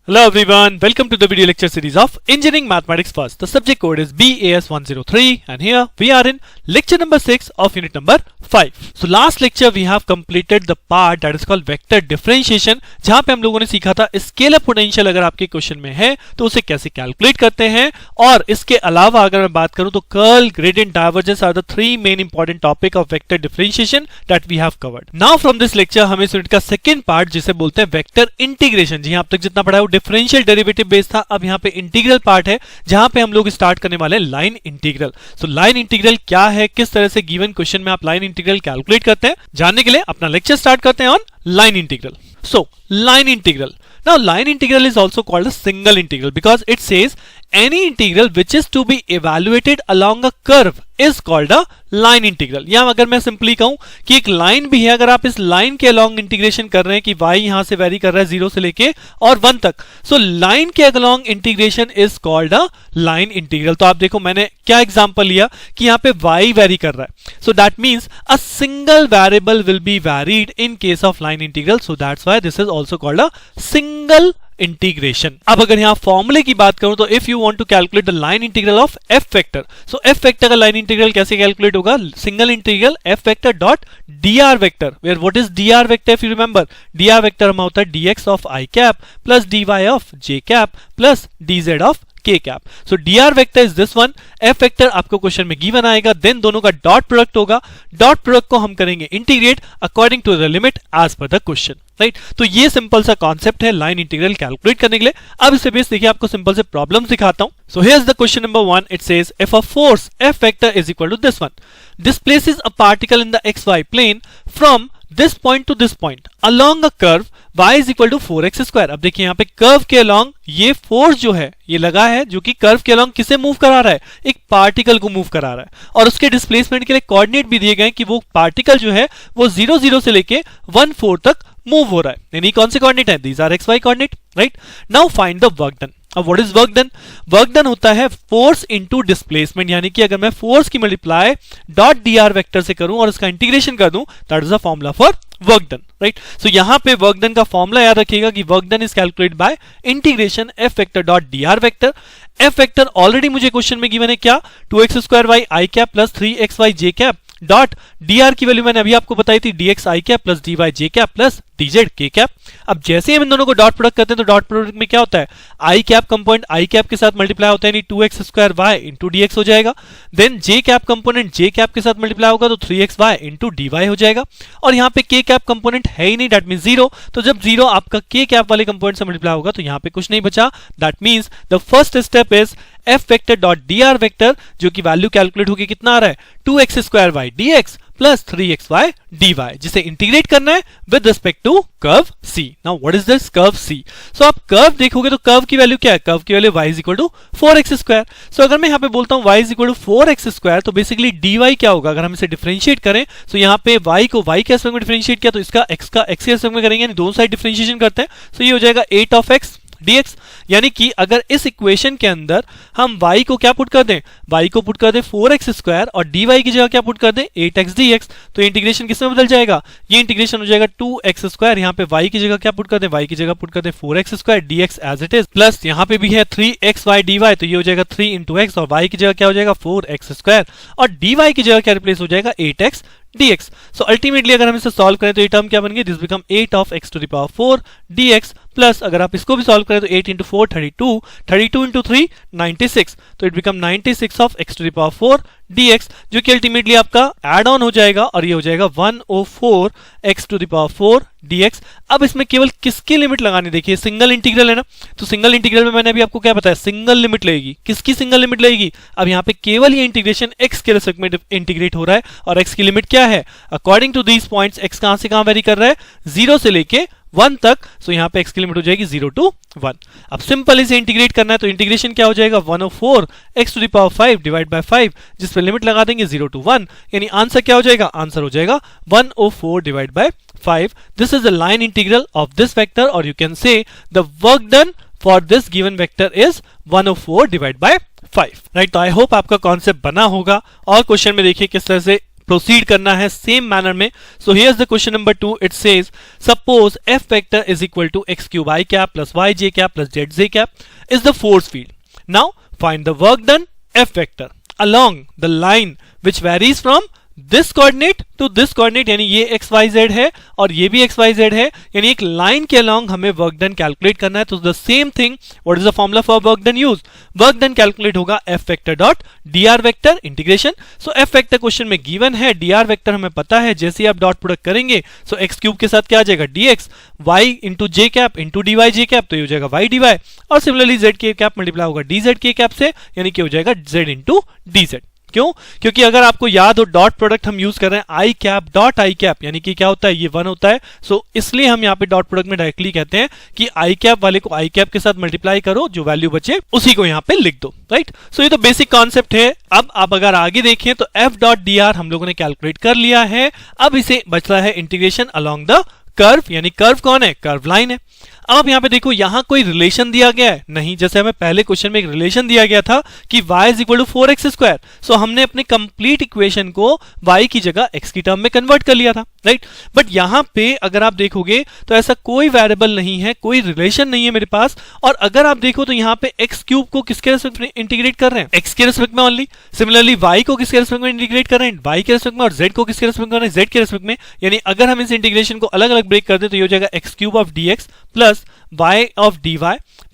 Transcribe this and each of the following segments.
Hello everyone, welcome to the video lecture series of Engineering Mathematics First. The subject code is BAS103 and here we are in lecture number 6 of unit number 5. So last lecture we have completed the part that is called vector differentiation, जहां पे हम लोगों ने सीखा था scalar potential अगर आपके question में है तो उसे कैसे कैलकुलेट करते हैं, और इसके अलावा अगर मैं बात करूं तो curl, gradient, divergence are the three main important topic of vector differentiation that we have covered. Now from this lecture हम इस यूनिट का सेकंड पार्ट जिसे बोलते हैं वेक्टर इंटीग्रेशन, जी अब तक जितना पढ़ा है वो डिफरेंशियल डेरिवेटिव बेस्ड था, अब यहाँ पे इंटीग्रल पार्ट है जहां पे हम लोग स्टार्ट करने वाले हैं line integral. So line integral क्या है, किस तरह से गिवन क्वेश्चन में आप लाइन इंटीग्रल कैलकुलेट करते हैं, जानने के लिए अपना लेक्चर स्टार्ट करते हैं on line integral. So line integral. Now line integral is also called a single integral because it says any integral which is to be evaluated along a curve is called a line integral. या अगर मैं simply कहूं कि एक line भी है, अगर आप इस लाइन के अलॉन्ग इंटीग्रेशन कर रहे हैं कि y यहां से वेरी कर रहा है 0 से लेके और 1 तक, सो लाइन के along integration is called a line integral. तो आप देखो मैंने क्या एग्जांपल लिया कि यहां पे y वेरी कर रहा है, so that means a single variable will be varied in case of line integral, so that's why this is also called a single integration. अब अगर यहां फॉर्मूले की बात करूं तो if you want to calculate the line integral of F vector, so F vector का line integral कैसे कैलकुलेट होगा, single integral F vector dot dr vector, where what is dr vector, if you remember dr vector हमारा होता है dx of i cap plus dy of j cap plus dz of k cap. So dr vector is this one, f vector आपको question में given आएगा, then दोनों का dot product होगा, dot product को हम करेंगे integrate according to the limit as per the question, right. तो ये सिंपल सा कॉन्सेप्ट है लाइन इंटीग्रल कैलकुलेट करने के लिए. अब इससे बेस देखिए आपको सिंपल से प्रॉब्लम दिखाता हूं. So here is the question number 1. It says if a force f vector is equal to this one displaces a particle in the xy plane from this point to this point along a curve y is equal to 4x square. अब देखिए यहाँ पे curve के along ये force जो है ये लगा है जो कि कर्व के अलॉन्ग किसे मूव करा रहा है, एक पार्टिकल को मूव करा रहा है, और उसके डिस्प्लेसमेंट के लिए कोऑर्डिनेट भी दिए गए कि वो पार्टिकल जो है वो 0 0 से लेके 1 4 तक मूव हो रहा है. यानी कौन से कोऑर्डिनेट है, these are xy coordinate, right. Now find the work done. अब what is work done, work done होता है फोर्स इनटू डिस्प्लेसमेंट, यानी कि अगर मैं फोर्स की मल्टीप्लाई डॉट dr वेक्टर से करूं और इसका इंटीग्रेशन कर दूं, that is the formula for work done, right. So यहां पे वर्क डन का फॉर्मूला याद रखिएगा कि work done is calculate by integration f vector dot dr vector. f vector already मुझे क्वेश्चन में गिवन है क्या, 2x square y i cap plus 3xy j cap dot dr की वैल्यू मैंने अभी आपको बताई थी dx i cap plus dy j cap plus dz k cap. अब जैसे ही हम इन दोनों को डॉट प्रोडक्ट करते हैं तो डॉट प्रोडक्ट में क्या होता है, i cap component i cap के साथ मल्टीप्लाई होता है, यानी 2x square y into dx हो जाएगा. Then j cap component j cap के साथ मल्टीप्लाई होगा तो 3xy इंटू dy हो जाएगा, और यहाँ पे k कैप कंपोनेंट है ही नहीं, दैट मींस 0. तो जब 0 आपका k कैप वाले कंपोनेंट से मल्टीप्लाई होगा तो यहाँ पे कुछ नहीं बचा, that means the first step is f vector dot dr vector, जो कि वैल्यू कैलकुलेट होगी कितना आ रहा है, 2x स्क्वायर y dx प्लस 3xy dy, जिसे इंटीग्रेट करना है with respect to curve C. Now what is this curve C? So आप कर्व देखोगे तो कर्व की वैल्यू क्या है, कर्व की value y is equal to 4x square. So अगर मैं यहाँ पे बोलता हूँ y is equal to 4x square तो बेसिकली dy क्या होगा, अगर हम इसे डिफरेंशिएट करें, सो यहाँ पे y को y के एस्पेक्ट में डिफरेंशिएट किया तो इसका x का x के एस्पेक्ट में करेंगे, यानी दोनों साइड डिफरेंशिएशन करते हैं, सो ये हो जाएगा 8 ऑफ x dx. यानी कि अगर इस इक्वेशन के अंदर हम y को क्या पुट कर दें, y को पुट कर दें 4x स्क्वायर और dy की जगह क्या पुट कर दें 8x dx, तो इंटीग्रेशन किस में बदल जाएगा, ये इंटीग्रेशन हो जाएगा 2x स्क्वायर, यहाँ पे y की जगह क्या पुट कर दें, y की जगह पुट कर दें 4x square dx as it is, plus यहाँ पे भी है 3xy dy, तो ये हो जाएगा 3 इंटू x, और y की जगह क्या हो जाएगा 4x स्क्वायर, और dy की जगह क्या रिप्लेस हो जाएगा 8x dx. सो अल्टीमेटली अगर हम इसे सॉल्व करें तो ये टर्म क्या बन गई, this become 8 of x to the power 4 dx, plus अगर आप इसको भी सॉल्व करें तो 8 इंटू 4 32, 32 इंटू 3 96, तो it become 96 of x to the power 4 dx, जो कि अल्टीमेटली आपका एड ऑन हो जाएगा और ये हो जाएगा 104 x to the power 4 dx. अब इसमें केवल किसकी लिमिट लगानी, देखिए सिंगल इंटीग्रल है ना, तो सिंगल इंटीग्रल में मैंने अभी आपको क्या बताया, सिंगल लिमिट लगेगी. किसकी सिंगल लिमिट लगेगी, अब यहाँ पे केवल ये इंटीग्रेशन x के रेस्पेक्ट में इंटीग्रेट हो रहा है, और x की लिमिट क्या है, according to these points x कहां से कहां वेरी कर रहा है, 0 से लेके 1 तक. सो यहाँ पे x की लिमिट हो जाएगी 0 टू 1. अब सिंपल इसे इंटीग्रेट करना है तो इंटीग्रेशन क्या हो जाएगा, 104 x to the power 5 divide by 5, जिस पे लिमिट लगा देंगे 0 टू 1, यानी आंसर क्या हो जाएगा, आंसर हो जाएगा 104 divide by 5. This is the line integral of this vector, और you can say the work done for this given vector is 104 divide by 5, right. तो आई होप आपका कॉन्सेप्ट बना होगा, और क्वेश्चन में देखिए किस तरह से प्रोसीड करना है सेम मैनर में. So here is the question number 2. It says suppose F vector is equal to x cube i cap plus y j cap plus z j cap is the force field. Now find the work done F vector along the line which varies from this coordinate to this coordinate, यानी ये x Y Z है और ये भी x Y Z है, यानी एक line के अलॉन्ग हमें वर्क डन कैलकुलेट करना है. तो the same thing, what is the formula for work done use? Work done calculate होगा F vector dot D R vector integration. So F vector question में गिवन है, D are vector हमें पता है, जैसे ही आप डॉट प्रोडक्ट करेंगे सो x cube के साथ क्या आ जाएगा डी एक्स, वाई इंटू जे cap into D y j cap, तो ये हो जाएगा वाई डी वाई, और similarly Z k cap multiply होगा डी जेड के कैप से, यानी कि हो जाएगा जेड इंटू डी जेड. क्यों? क्योंकि अगर आपको याद हो डॉट प्रोडक्ट हम यूज कर रहे हैं आई कैप डॉट आई कैप, यानी कि क्या होता है, ये 1 होता है. सो इसलिए हम यहाँ पे डॉट प्रोडक्ट में डायरेक्टली कहते हैं कि आई कैप वाले को आई कैप के साथ मल्टीप्लाई करो, जो वैल्यू बचे उसी को यहाँ पे लिख दो. राइट? सो ये तो बेसिक कॉन्सेप्ट है. अब आप अगर आगे देखें तो एफ डॉट डी आर हम लोगों ने कैलकुलेट कर लिया है. अब इसे बच रहा है इंटीग्रेशन अलॉन्ग द कर्व, यानी कर्व कौन है? कर्व लाइन है. अब आप यहां पे देखो, यहां कोई रिलेशन दिया गया है नहीं, जैसे हमें पहले क्वेश्चन में एक रिलेशन दिया गया था कि y is equal to 4x square. So हमने अपने कंप्लीट इक्वेशन को y की जगह x की टर्म में कन्वर्ट कर लिया था. राइट? बट यहां पे अगर आप देखोगे तो ऐसा कोई वेरिएबल नहीं है, कोई रिलेशन नहीं है मेरे पास. और अगर आप देखो तो यहां पे x क्यूब को किसके रेस्पेक्ट में इंटीग्रेट कर रहे हैं? x के रेस्पेक्ट में ओनली. सिमिलरली y को किसके रेस्पेक्ट में इंटीग्रेट कर रहे हैं? y के रेस्पेक्ट में. और z को किसके रेस्पेक्ट में कर रहे हैं? z के रेस्पेक्ट में. यानी अगर हम इस इंटीग्रेशन को अलग अलग ब्रेक कर दे तो ये हो जाएगा x cube of dx plus y of dy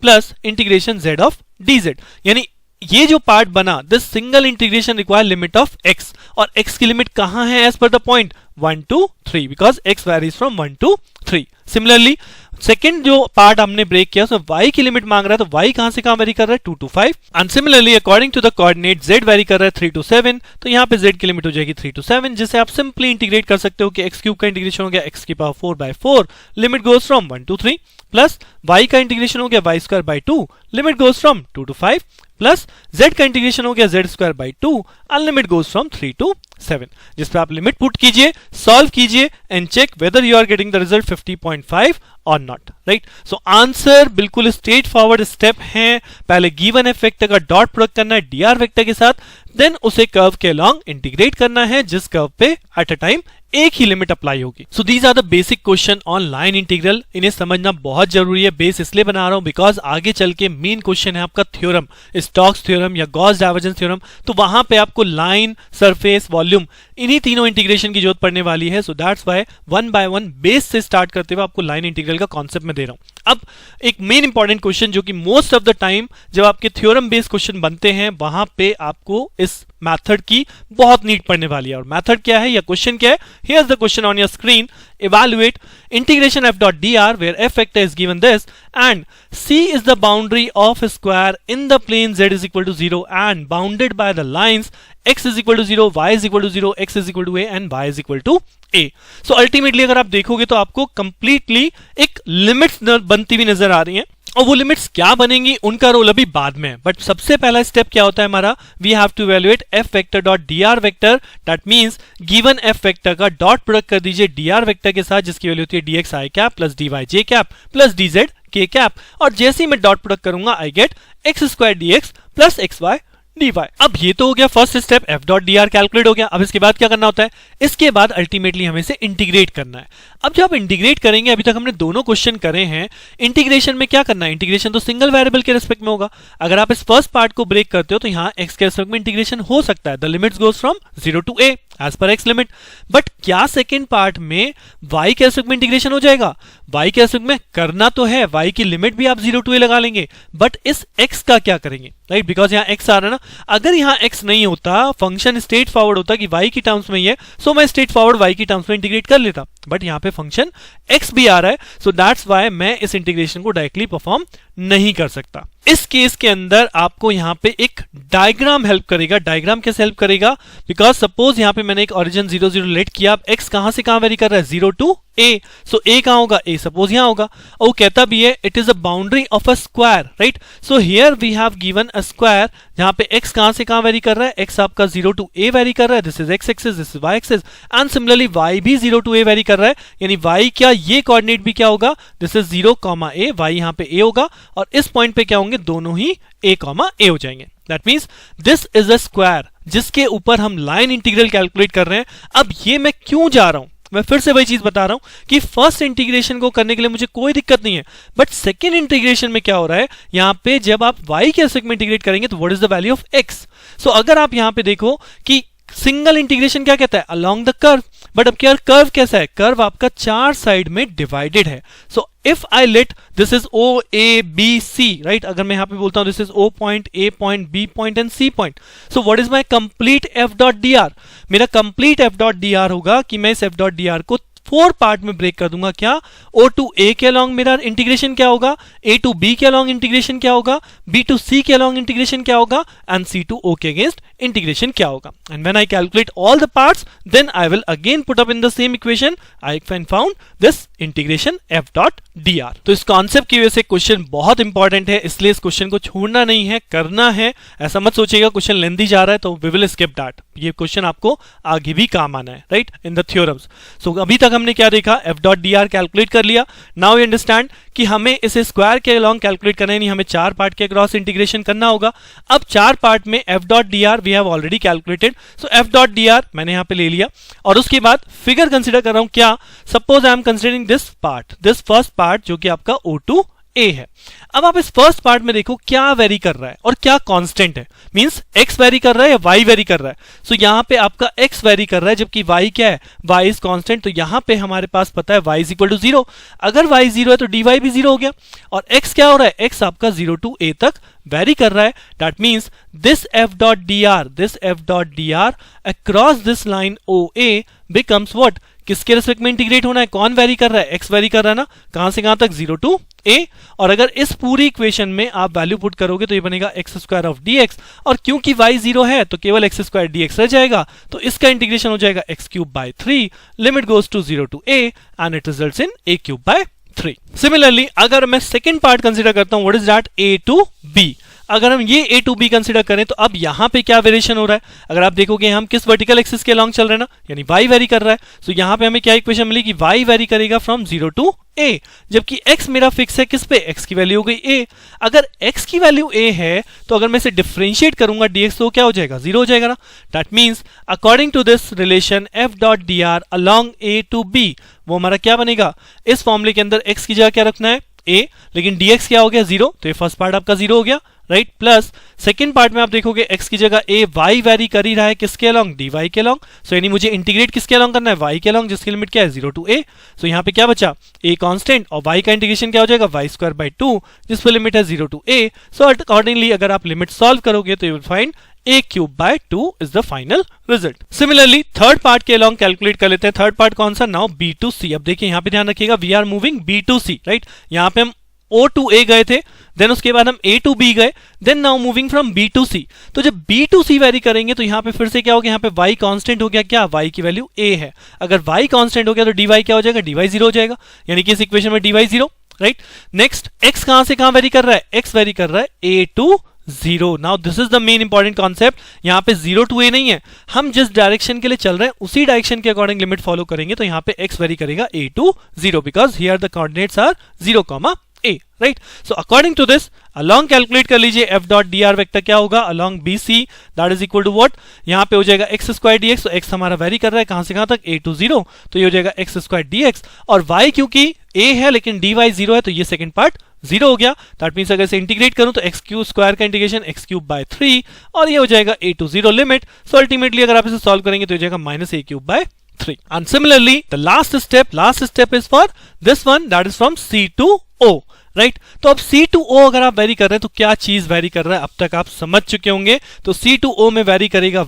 plus integration z of dz. यानी ये जो पार्ट बना, this single integration require limit of x, और x की लिमिट कहां है as per the point? 1 to 3, because x varies from 1 to 3. Similarly second जो part हमने ब्रेक किया उसमें y की लिमिट मांग रहा है, तो y कहां से कहां वेरी कर रहा है? 2 to 5. And similarly according to the coordinate z vary कर रहा है 3 to 7, तो यहां पे z की लिमिट हो जाएगी 3 to 7, जिसे आप सिंपली इंटीग्रेट कर सकते हो कि x क्यूब का इंटीग्रेशन हो गया x की power 4/4, limit goes from 1 to 3, plus y का इंटीग्रेशन हो गया y square by 2, limit goes from 2 to 5, plus z का इंटीग्रेशन हो गया z square by 2, and limit goes from 3 to 7. जिस पे आप लिमिट पुट कीजिए, सॉल्व कीजिए and check whether you are getting the result 50.5 और नॉट. राइट? सो आंसर बिल्कुल स्ट्रेट फॉरवर्ड स्टेप है. पहले गिवन एफ वेक्टर का डॉट प्रोडक्ट करना है डी आर वेक्टर के साथ, देन उसे कर्व के अलॉन्ग इंटीग्रेट करना है जिस कर्व पे एट अ टाइम एक ही लिमिट अप्लाई होगी. So these are the basic question on line integral. इन्हें समझना बहुत जरूरी है. बेस इसलिए बना रहा हूं बिकॉज आगे चल के मेन क्वेश्चन है आपका थ्योरम, स्टोक्स थ्योरम या गॉस डाइवर्जेंस थ्योरम. तो वहां पे आपको लाइन, सरफेस, वॉल्यूम, इन्हीं तीनों इंटीग्रेशन की जरूरत पड़ने वाली है. सो दैट्स व्हाई 1 by 1 बेस से स्टार्ट करते हुए आपको लाइन इंटीग्रल का कॉन्सेप्ट में दे रहा हूं. अब एक मेन इंपॉर्टेंट क्वेश्चन जो कि मोस्ट ऑफ द टाइम जब आपके थ्योरम बेस्ड क्वेश्चन बनते हैं वहां पे आपको इस मेथड की बहुत नीड पड़ने वाली है. और मेथड क्या है या क्वेश्चन क्या है? Here is the question on your screen. Evaluate integration f dot dr where f vector is given this and c is the boundary of a square in the plane z is equal to 0 and bounded by the lines x is equal to 0, y is equal to 0, x is equal to a and y is equal to a. So ultimately अगर आप देखोगे तो आपको completely एक limits बनती हुई नजर आ रही हैं, और वो लिमिट्स क्या बनेंगी उनका रोल अभी बाद में. बट सबसे पहला स्टेप क्या होता है हमारा? We have to evaluate F vector dot D R vector. That means given F vector का डॉट प्रोडक्ट कर दीजिए डी आर वेक्टर के साथ जिसकी वैल्यू होती है d x i cap plus d y j cap plus d z k cap. और जैसे ही मैं डॉट प्रोडक्ट करूंगा I get x square d x plus x y dy. अब ये तो हो गया first step, f dot D r calculate हो गया. अब इसके बाद क्या करना होता है? इसके बाद अल्टीमेटली हमें इसे इंटीग्रेट करना है. अब जब आप इंटीग्रेट करेंगे, अभी तक हमने दोनों क्वेश्चन करे हैं, इंटीग्रेशन में क्या करना है? इंटीग्रेशन तो सिंगल वेरिएबल के रिस्पेक्ट में होगा. अगर आप इस फर्स्ट पार्ट को ब्रेक करते हो तो यहाँ x के रिस्पेक्ट में इंटीग्रेशन हो सकता है. The limits goes from 0 to a as per x limit. But क्या सेकेंड पार्ट में y के रिस्पेक्ट में इंटीग्रेशन हो जाएगा? y के रिस्पेक्ट में करना तो है, y की लिमिट भी आप 0 to a लगा लेंगे, बट इस x का क्या करेंगे? राइट? बिकॉज यहाँ x आ रहा है ना. अगर यहाँ x नहीं होता, फंक्शन स्ट्रेट फॉरवर्ड होता कि y की टर्म्स में ही है, सो मैं स्ट्रेट फॉरवर्ड y की टर्म्स में इंटीग्रेट कर लेता. बट यहाँ पे फंक्शन x भी आ रहा है, सो दैट्स व्हाई मैं इस इंटीग्रेशन को डायरेक्टली परफॉर्म नहीं कर सकता. इस केस के अंदर आपको यहाँ पे एक डायग्राम हेल्प करेगा. डायग्राम कैसे हेल्प करेगा? बिकॉज सपोज यहाँ पे मैंने एक ओरिजिन 0 0 लेट किया. अब x कहां से कहां वेरी कर रहा है? 0 to a. सो a कहां होगा? a सपोज यहां होगा. और वो कहता भी है it is a boundary of a square. Right? So here we have given a square जहां पे x कहां से कहां वेरी कर रहा है? x आपका 0 to a वेरी कर रहा है. This is x axis, this is y axis, and similarly y भी 0 to a वेरी कर रहा है. यानी y क्या, ये कोऑर्डिनेट भी क्या होगा? This is 0, a. y यहाँ पे a होगा, और इस पॉइंट पे क्या होंगे? दोनों ही a, a हो जाएंगे. That means this is a square जिसके ऊपर हम लाइन इंटीग्रल कैलकुलेट कर रहे हैं। अब ये मैं क्यों जा रहा हूं, मैं फिर से वही चीज बता रहा हूं कि फर्स्ट इंटीग्रेशन को करने के लिए मुझे कोई दिक्कत नहीं है, बट सेकेंड इंटीग्रेशन में क्या हो रहा है, यहां पे जब आप y के रेस्पेक्ट में इंटीग्रेट करेंगे तो what is the value of x। सो अगर आप यहां पे देखो कि सिंगल इंटीग्रेशन क्या कहता है, अलोंग द कर्व, बट अब क्या कर्व कैसा है, कर्व आपका चार साइड में डिवाइडेड है। So if I let this is O A B C, right, अगर मैं यहां पे बोलता हूं this is O point, A point, B point and C point, so what is my complete F dot D R, मेरा complete F dot D R होगा कि मैं इस एफ डॉट डी आर को 4 पार्ट में ब्रेक कर दूंगा। क्या, ओ टू ए के अलॉन्ग मेरा इंटीग्रेशन क्या होगा, ए टू बी के अलॉन्ग इंटीग्रेशन क्या होगा, बी टू सी के अलॉन्ग इंटीग्रेशन क्या होगा, एंड सी टू ओ के अगेंस्ट इंटीग्रेशन क्या होगा। And when I calculate all the parts then I will again put up in the same equation, I can found this integration F dot D r. तो इस concept की वजह से question बहुत important है, इसलिए इस क्वेश्चन को छोड़ना नहीं है, करना है। ऐसा मत सोचिएगा क्वेश्चन लेंथी जा रहा है तो वी विल स्किप दैट, ये क्वेश्चन आपको आगे भी काम आना है, राइट, इन द थ्योरम्स। सो अभी तक हमने क्या देखा, F dot D r calculate कर लिया। नाउ यू अंडरस्टैंड कि हमें इसे स्क्वायर के अलॉन्ग कैलकुलेट करना है, नहीं हमें 4 पार्ट के अक्रॉस इंटीग्रेशन करना होगा। अब 4 पार्ट में F dot D r we have already calculated, so F dot D r मैंने यहां पे ले लिया और उसके बाद फिगर कंसीडर कर रहा हूं। क्या, suppose I am considering this part, this first part जो कि आपका ओ टू ए है। अब आप इस फर्स्ट पार्ट में देखो क्या वेरी कर रहा है और क्या कांस्टेंट है, मींस x वेरी कर रहा है या y वेरी कर रहा है। सो यहां पे आपका x वेरी कर रहा है जबकि y क्या है, y इज कांस्टेंट। तो यहां पे हमारे पास पता है y इज इक्वल टू 0, अगर y 0 है तो dy भी 0 हो गया। और x क्या हो रहा है, x आपका 0 टू a तक वेरी कर रहा है। That means this f dot D R across this line OA becomes what, किसके रेस्पेक्ट में इंटीग्रेट होना है, कौन वेरी कर रहा है, x वेरी कर रहा है ना, कहां से कहां तक, 0 टू a। और अगर इस पूरी इक्वेशन में आप वैल्यू पुट करोगे तो ये बनेगा एक्स स्क्वायर ऑफ dx, और क्योंकि y 0 है तो केवल एक्स स्क्वायर dx रह जाएगा, तो इसका इंटीग्रेशन हो जाएगा x cube by 3, limit goes to 0 to a and it results in a cube by 3। Similarly अगर मैं सेकेंड पार्ट कंसीडर करता हूं, what is that, a to b। अगर हम ये a टू b कंसीडर करें तो अब यहां पे क्या वेरिएशन हो रहा है, अगर आप देखोगे हम किस वर्टिकल एक्सिस के अलॉन्ग चल रहे हैं ना, यानी y वेरी कर रहा है। सो यहां पे हमें क्या इक्वेशन मिली कि y वेरी करेगा फ्रॉम 0 टू a, जबकि x मेरा फिक्स है किस पे, x की वैल्यू हो गई a। अगर x की वैल्यू a है तो अगर मैं इसे डिफरेंशिएट करूंगा dx तो क्या हो जाएगा, 0 हो जाएगा ना। That means according to this relation f dot D r along a to b, वो हमारा क्या बनेगा, इस फॉर्मूले के अंदर x की जगह क्या रखना है, a, लेकिन dx क्या हो गया, 0, तो ये फर्स्ट पार्ट आपका 0 हो गया, राइट। प्लस सेकेंड पार्ट में आप देखोगे x की जगह a y वेरी कर ही रहा है किसके अलॉन्ग, dy के अलॉन्ग। सो यानी मुझे इंटीग्रेट किसके अलॉन्ग करना है, y के अलॉन्ग, जिसकी लिमिट क्या है, 0 टू a। सो यहाँ पे क्या बचा, a कांस्टेंट, और y का इंटीग्रेशन क्या हो जाएगा, y स्क्वायर बाय 2, जिस पर लिमिट है 0 टू a। सो अकॉर्डिंगली अगर आप लिमिट सॉल्व करोगे तो you will find a cube bye 2 is the final result. Similarly third part के अलॉन्ग कैलकुलेट कर लेते हैं। थर्ड पार्ट कौन सा, नाउ b टू c। अब देखिए यहाँ पे ध्यान रखिएगा, we are moving b to c, right. यहाँ पे हम O टू A गए थे, देन उसके बाद हम A टू B गए, then now moving from B to C। तो जब B टू C वेरी करेंगे तो यहाँ पे फिर से क्या हो गया, यहाँ पे y कांस्टेंट हो गया, क्या, y की वैल्यू a है। अगर y कांस्टेंट हो गया तो dy क्या हो जाएगा, dy 0 हो जाएगा, यानी कि इस इक्वेशन में dy 0, राइट। नेक्स्ट x कहां से कहां वेरी कर रहा है, x वेरी कर रहा है a to 0। Now this is the main important concept, यहाँ पे 0 टू a नहीं है, हम जिस डायरेक्शन के लिए चल रहे हैं उसी डायरेक्शन के अकॉर्डिंग लिमिट फॉलो करेंगे। तो यहाँ पे x वेरी करेगा a to 0 because here the coordinates are 0, a, right. So according to this along calculate कर लीजिए f dot D R vector क्या होगा, along BC that is equal to what, यहाँ पे हो जाएगा एक्स स्क्वायर dx। तो x हमारा वेरी कर रहा है कहां से कहां तक, a टू 0, तो ये हो जाएगा एक्स स्क्वायर dx। और y क्योंकि a है लेकिन dy 0 है तो ये सेकंड पार्ट 0 हो गया। दैट मींस अगर इसे इंटीग्रेट करूं तो एक्स क्यूब स्क्वायर का इंटीग्रेशन x क्यूब बाय 3, और ये हो जाएगा a to 0 limit. So ultimately अगर आप इसे सॉल्व करेंगे तो हो जाएगा minus a cube by 3। And similarly the last step is for this one, that is from C to O, right. तो अब C to O अगर आप वेरी कर रहे हैं तो क्या चीज वेरी कर रहा है, अब तक आप समझ चुके होंगे। तो C to O में वेरी करेगा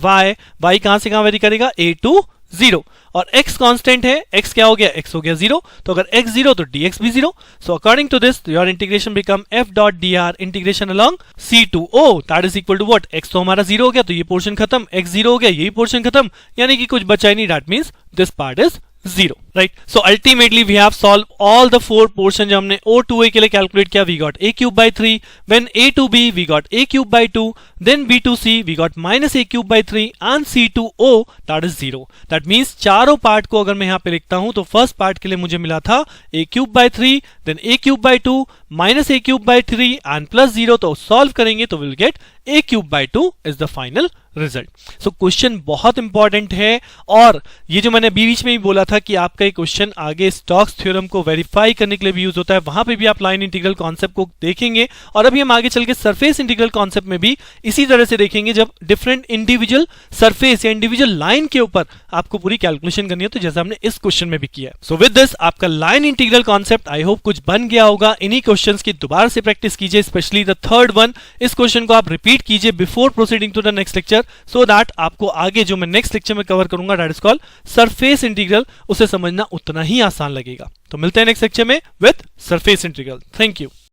y कहां से कहां वेरी करेगा, a टू 0, और x कांस्टेंट है, x क्या हो गया, x हो गया 0, तो अगर x 0 तो dx भी 0। So according to this your integration become f dot D r integration along C to O that is equal to what, x तो हमारा 0 हो गया तो ये पोर्शन खत्म, x 0 हो गया यही पोर्शन खत्म, यानी कि कुछ बचा ही नहीं, that means this part is 0। Right. So ultimately we have solve all the 4 portion जो हमने O to A के लिए कैलकुलेट किया. We got A cube by 3. When A to B we got A cube by 2. Then B to C we got minus A cube by 3 and C to O that is 0. That means चारों part को अगर मैं यहाँ पे लिखता हूं तो first part के लिए मुझे मिला था A cube by 3, then A cube by 2 minus A cube by 3 and plus 0. तो सॉल्व करेंगे तो will get A cube by 2 is the final result. So question बहुत इंपॉर्टेंट है और ये जो मैंने बीच में ही बोला था कि आपका ये क्वेश्चन आगे स्टोक्स थ्योरम को वेरीफाई करने के लिए भी यूज होता है, वहां पे भी आप लाइन इंटीग्रल कॉन्सेप्ट को देखेंगे. और अभी हम आगे चल के सरफेस इंटीग्रल कॉन्सेप्ट में भी इसी तरह से देखेंगे जब डिफरेंट इंडिविजुअल सरफेस या इंडिविजुअल लाइन के ऊपर आपको पूरी कैलकुलेशन करनी है, तो जैसा हमने इस क्वेश्चन में भी किया. सो विद दिस आपका line integral concept I hope कुछ बन गया होगा. इन्हीं क्वेश्चन की दोबारा से प्रैक्टिस कीजिए, स्पेशली द थर्ड वन. इस क्वेश्चन को आप रिपीट कीजिए before proceeding to the next lecture, so that आपको आगे जो मैं नेक्स्ट लेक्चर में कवर करूंगा that is called surface integral, उसे समझना उतना ही आसान लगेगा. तो मिलते हैं नेक्स्ट लेक्चर में with surface integral. Thank you.